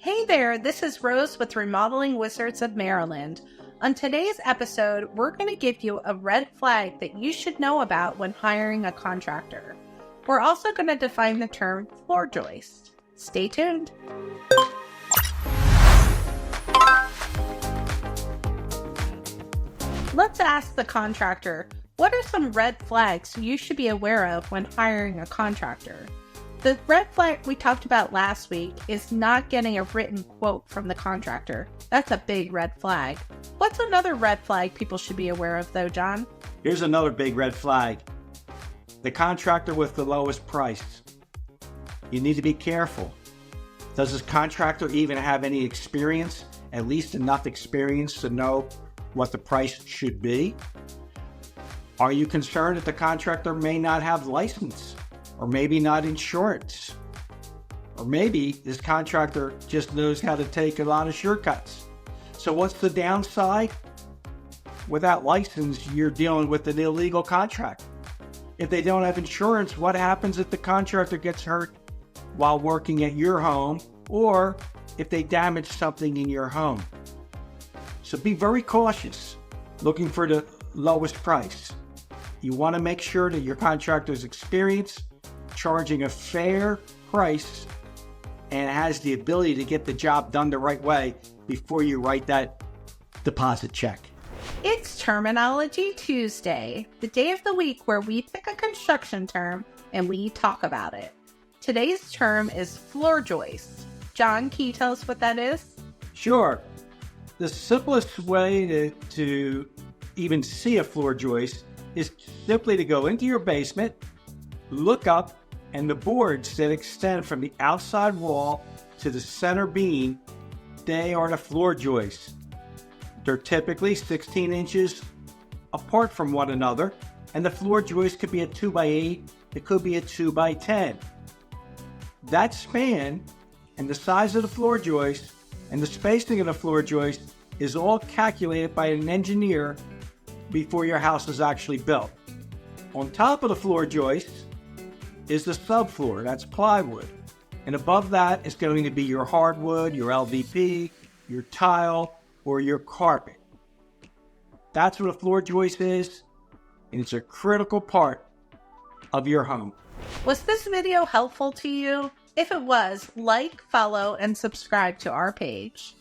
Hey there, this is Rose with Remodeling Wizards of Maryland. On today's episode, we're going to give you a red flag that you should know about when hiring a contractor. We're also going to define the term floor joist. Stay tuned. Let's ask the contractor, what are some red flags you should be aware of when hiring a contractor? The red flag we talked about last week is not getting a written quote from the contractor. That's a big red flag. What's another red flag people should be aware of though, John? Here's another big red flag. The contractor with the lowest price. You need to be careful. Does this contractor even have any experience, at least enough experience to know what the price should be? Are you concerned that the contractor may not have license? Or maybe not insurance. Or maybe this contractor just knows how to take a lot of shortcuts. So what's the downside? Without license, you're dealing with an illegal contract. If they don't have insurance, what happens if the contractor gets hurt while working at your home, or if they damage something in your home? So be very cautious, looking for the lowest price. You want to make sure that your contractor's experienced, charging a fair price, and has the ability to get the job done the right way before you write that deposit check. It's Terminology Tuesday, the day of the week where we pick a construction term and we talk about it. Today's term is floor joist. John, can you tell us what that is? Sure. The simplest way to even see a floor joist is simply to go into your basement, look up, and the boards that extend from the outside wall to the center beam, they are the floor joists. They're typically 16 inches apart from one another, and the floor joist could be a 2x8, it could be a 2x10. That span and the size of the floor joist and the spacing of the floor joist is all calculated by an engineer before your house is actually built. On top of the floor joist is the subfloor, that's plywood. And above that is going to be your hardwood, your LVP, your tile, or your carpet. That's what a floor joist is, and it's a critical part of your home. Was this video helpful to you? If it was, like, follow, and subscribe to our page.